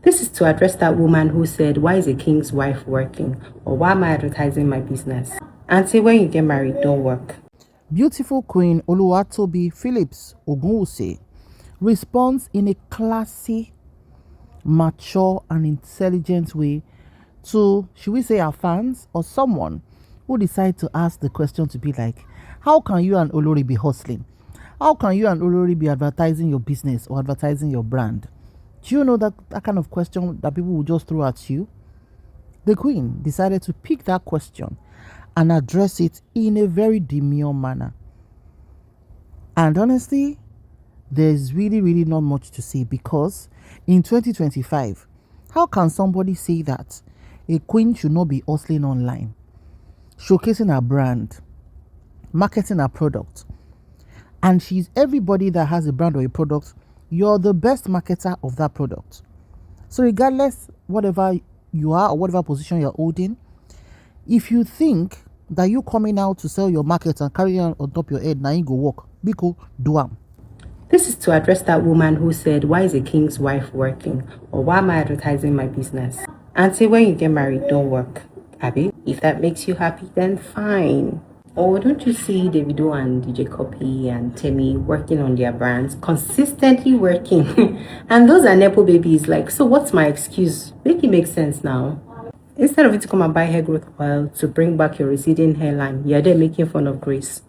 This is to address that woman who said, why is a king's wife working? Or why am I advertising my business? Auntie, when you get married, don't work. Beautiful Queen Tobi Phillips Ogunwuse responds in a classy, mature, and intelligent way to, should we say, our fans or someone who decide to ask the question to be like, how can you and Olori be hustling? How can you and Olori be advertising your business or advertising your brand? Do you know that kind of question that people will just throw at you? The Queen decided to pick that question and address it in a very demure manner. And honestly, there's really not much to say, because in 2025, how can somebody say that a queen should not be hustling online, showcasing her brand, marketing her product? And she's everybody that has a brand or a product, you're the best marketer of that product. So regardless, whatever you are or whatever position you're holding, if you think that you coming out to sell your market and carry on top your head, now you go work, Biko, do am. This is to address that woman who said, why is a king's wife working? Or why am I advertising my business? Auntie, when you get married, don't work. Abby, if that makes you happy, then fine. Or don't you see Davido and DJ Copy and Temi working on their brands, consistently working? And those are Nepo babies. Like, so what's my excuse? Make it make sense now. Instead of you to come and buy hair growth oil to bring back your receding hairline, you're there making fun of Grace.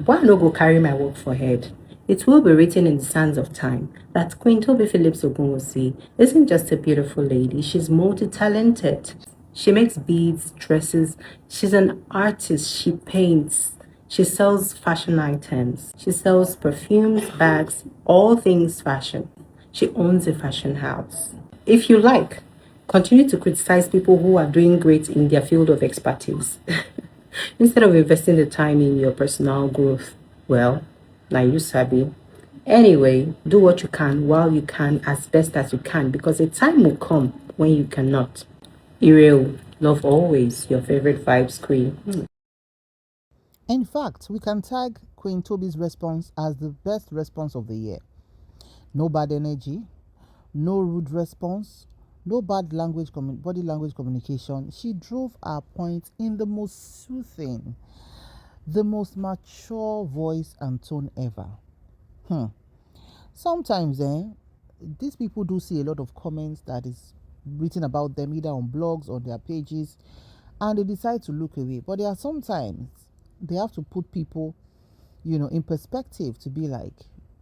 Why not go carry my work for head? It will be written in the sands of time that Queen Tobi Phillips Ogunwuse isn't just a beautiful lady, she's multi-talented. She makes beads, dresses, she's an artist, she paints, she sells fashion items, she sells perfumes, bags, all things fashion. She owns a fashion house. If you like, continue to criticize people who are doing great in their field of expertise instead of investing the time in your personal growth. Well, now you sabi. Anyway, do what you can while you can, as best as you can, because a time will come when you cannot. Ireo, love always, your favorite vibes queen. In fact, we can tag Queen Tobi's response as the best response of the year. No bad energy, no rude response, no bad body language communication. She drove her point in the most soothing, the most mature voice and tone ever. Sometimes, these people do see a lot of comments that is written about them either on blogs or their pages, and they decide to look away. But there are sometimes they have to put people, in perspective to be like,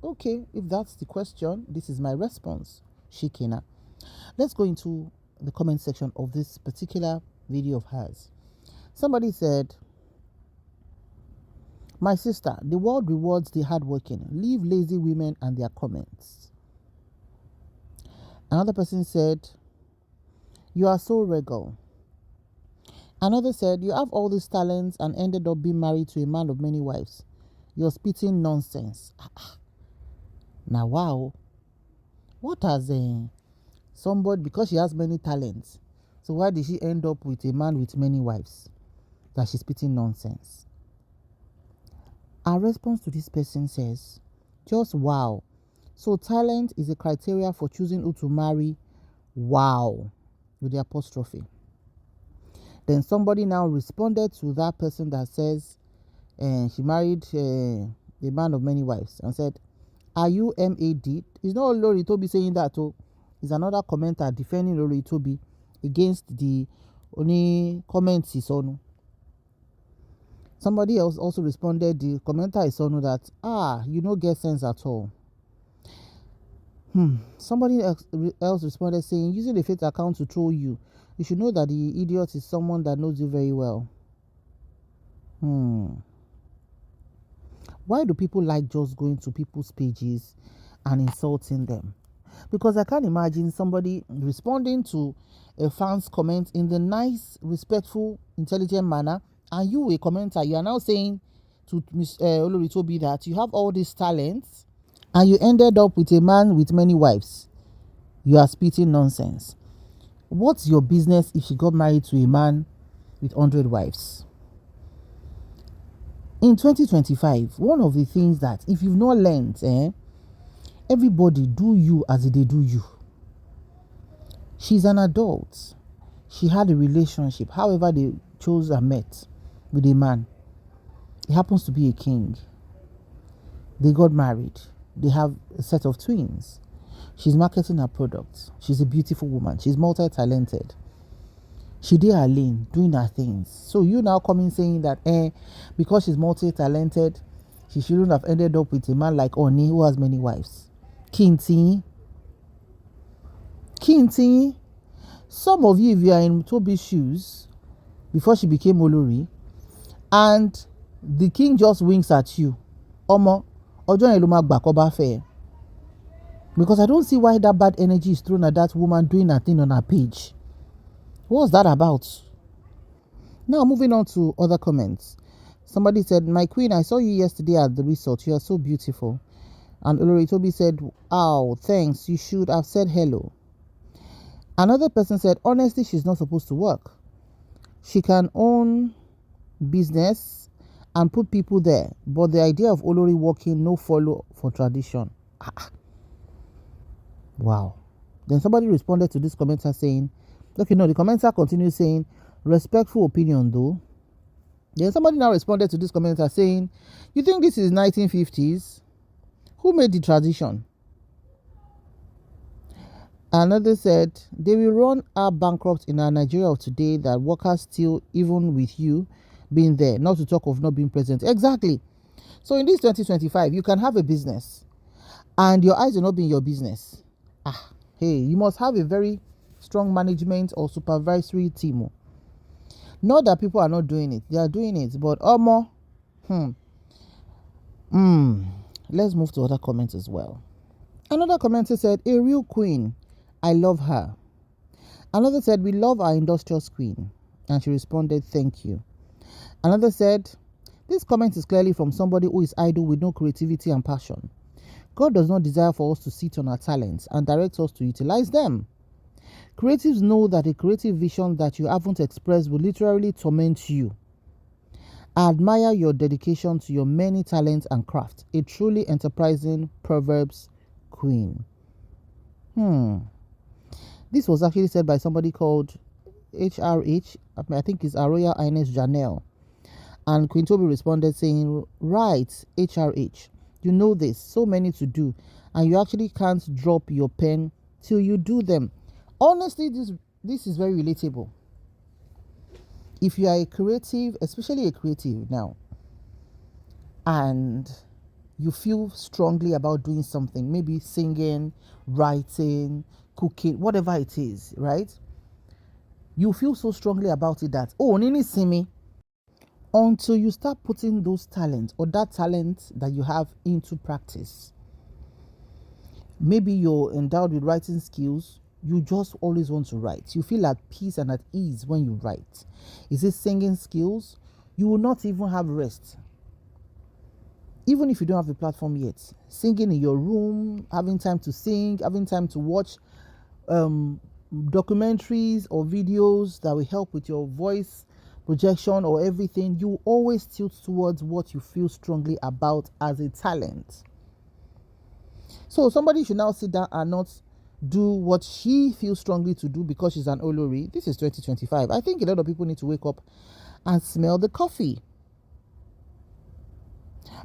okay, if that's the question, this is my response. Shikina. Let's go into the comment section of this particular video of hers. Somebody said, my sister, the world rewards the hardworking. Leave lazy women and their comments. Another person said, you are so regal. Another said, you have all these talents and ended up being married to a man of many wives. You're spitting nonsense. Now, wow. What has somebody, because she has many talents, so why did she end up with a man with many wives? That she's spitting nonsense. Our response to this person says, just wow. So talent is a criteria for choosing who to marry. Wow. With the apostrophe. Then somebody now responded to that person that says she married a man of many wives and said, are you MAD? It's not Olori Tobi saying that. It's another commenter defending Olori Tobi against the Ooni comments he saw. Somebody else also responded, the commenter is on that, you don't get sense at all. Somebody else responded saying, using the fake account to troll you, you should know that the idiot is someone that knows you very well. Why do people like just going to people's pages and insulting them? Because I can't imagine somebody responding to a fan's comment in the nice, respectful, intelligent manner, and you, a commenter, you are now saying to Miss Olori Tobi that you have all these talents and you ended up with a man with many wives. You are spitting nonsense. What's your business if she got married to a man with 100 wives? In 2025, one of the things that if you've not learned, everybody do you as they do you. She's an adult. She had a relationship, however they chose and met with a man. He happens to be a king. They got married. They have a set of twins. She's marketing her products. She's a beautiful woman. She's multi-talented. She did her lane, doing her things. So you now coming saying that, because she's multi-talented, she shouldn't have ended up with a man like Ooni who has many wives. Kinti. Some of you, if you are in Tobi's shoes, before she became Olori, and the king just winks at you, Omo, Ojo yẹn ló máa gbà kó bá fẹ́. Because I don't see why that bad energy is thrown at that woman doing her thing on her page. What's that about? Now, moving on to other comments. Somebody said, "My queen, I saw you yesterday at the resort. You are so beautiful." And Olori Tobi said, "Oh, thanks. You should have said hello." Another person said, "Honestly, she's not supposed to work. She can own business and put people there. But the idea of Olori working, no follow for tradition." Wow. Then somebody responded to this commenter saying, the commenter continued saying, "Respectful opinion though." Then somebody now responded to this commenter saying, "You think this is 1950s? Who made the tradition?" Another said, "They will run our bankrupt in our Nigeria of today that workers still, even with you being there, not to talk of not being present." Exactly. So in this 2025, you can have a business and your eyes will not be in your business. Hey, you must have a very strong management or supervisory team. Not that people are not doing it. They are doing it. But let's move to other comments as well. Another commenter said, "A real queen. I love her." Another said, "We love our industrious queen." And she responded, "Thank you." Another said, "This comment is clearly from somebody who is idle with no creativity and passion. God does not desire for us to sit on our talents and direct us to utilize them. Creatives know that a creative vision that you haven't expressed will literally torment you. I admire your dedication to your many talents and craft. A truly enterprising Proverbs queen." This was actually said by somebody called HRH. I think it's Her Royal Highness Janelle. And Queen Tobi responded saying, "Right, HRH. You know this, so many to do, and you actually can't drop your pen till you do them." Honestly, this is very relatable. If you are a creative, especially a creative now, and you feel strongly about doing something, maybe singing, writing, cooking, whatever it is, right? You feel so strongly about it that, Nini Simi, until you start putting those talents or that talent that you have into practice. Maybe you're endowed with writing skills. You just always want to write. You feel at peace and at ease when you write. Is it singing skills? You will not even have rest. Even if you don't have a platform yet, singing in your room, having time to sing, having time to watch documentaries or videos that will help with your voice projection or everything, you always tilt towards what you feel strongly about as a talent. So somebody should now sit down and not do what she feels strongly to do because she's an Olori. This is 2025. I think a lot of people need to wake up and smell the coffee.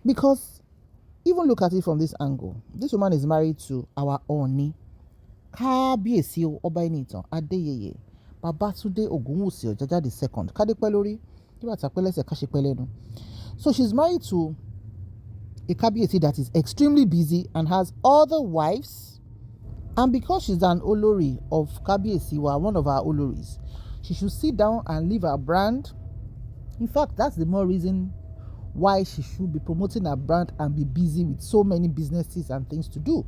Because even look at it from this angle. This woman is married to our Ooni. Kábíyèsí Ọba Ẹniìtàn Adéyẹyè Babátúndé Ògúnwùsì Ọ̀jájá II. Kádépẹ́ lórí, kí bàtà pẹ́ lẹ́sẹ̀ ká ṣe pẹ́ lẹ́nu. So she's married to a Kábíyèsí that is extremely busy and has other wives. And because she's an Olori of Kábíyèsí, one of our Oloris, she should sit down and leave her brand. In fact, that's the more reason why she should be promoting her brand and be busy with so many businesses and things to do.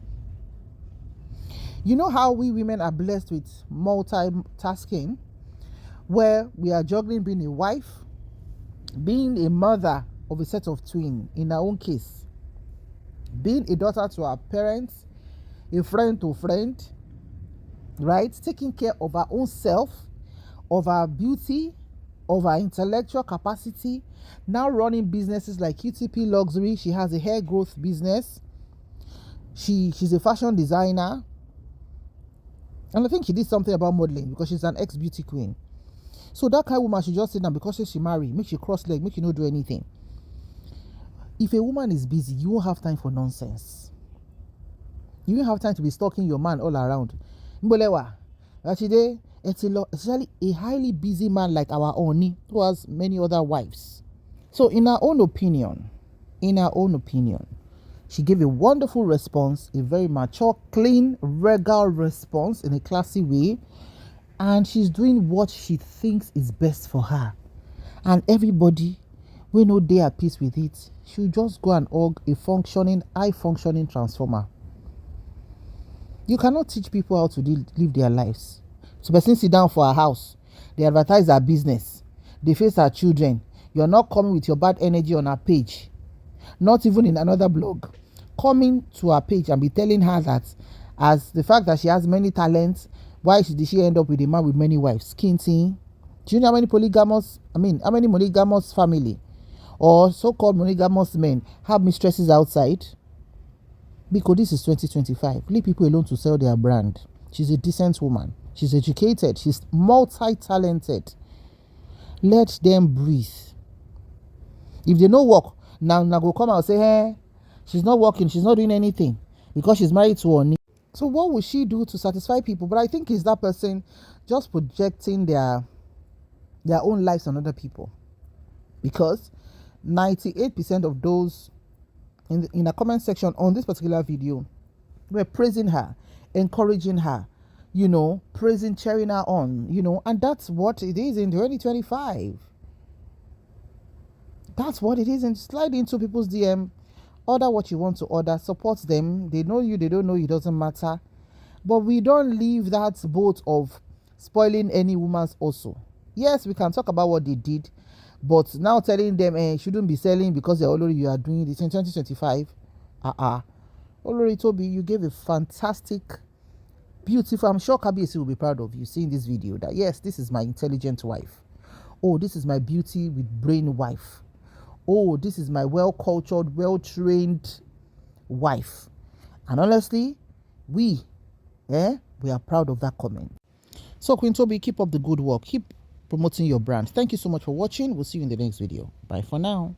You know how we women are blessed with multitasking, where we are juggling being a wife, being a mother of a set of twins, in our own case, being a daughter to our parents, a friend to friend, right? Taking care of our own self, of our beauty, of our intellectual capacity, now running businesses like QTP Luxury. She has a hair growth business. She's a fashion designer. And I think she did something about modeling because she's an ex-beauty queen. So that kind of woman should just sit down because she marry, make she cross leg, make she not do anything. If a woman is busy, you won't have time for nonsense. You won't have time to be stalking your man all around. Especially a highly busy man like our Ooni, who has many other wives. So in her own opinion, she gave a wonderful response, a very mature, clean, regal response in a classy way. And she's doing what she thinks is best for her. And everybody, we know they are at peace with it. She'll just go and hug a high-functioning transformer. You cannot teach people how to live their lives. So person sit down for her house. They advertise her business. They face her children. You're not coming with your bad energy on her page. Not even in another blog. Coming to her page and be telling her that as the fact that she has many talents, why did she end up with a man with many wives? Skinty. Do you know how many monogamous family or so-called monogamous men have mistresses outside? Because this is 2025. Leave people alone to sell their brand. She's a decent woman. She's educated. She's multi-talented. Let them breathe. If they no work, now go come out and say, hey, she's not working. She's not doing anything because she's married to Ooni. So what will she do to satisfy people? But I think it's that person just projecting their own lives on other people. Because 98% of those in the comment section on this particular video were praising her, encouraging her, praising, cheering her on, and that's what it is in 2025. That's what it is. And slide into people's DM, order what you want to order, support them. They know you, they don't know you, doesn't matter. But we don't leave that boat of spoiling any woman's also. Yes, we can talk about what they did, but now telling them shouldn't be selling because they're Olori, you are doing this in 2025. Olori Tobi, you gave a fantastic, beautiful, I'm sure Kabiyesi will be proud of you seeing this video, that yes, this is my intelligent wife. Oh, this is my beauty with brain wife. Oh, this is my well-cultured, well-trained wife. And honestly, we are proud of that comment. So Queen Tobi, keep up the good work. Keep promoting your brand. Thank you so much for watching. We'll see you in the next video. Bye for now.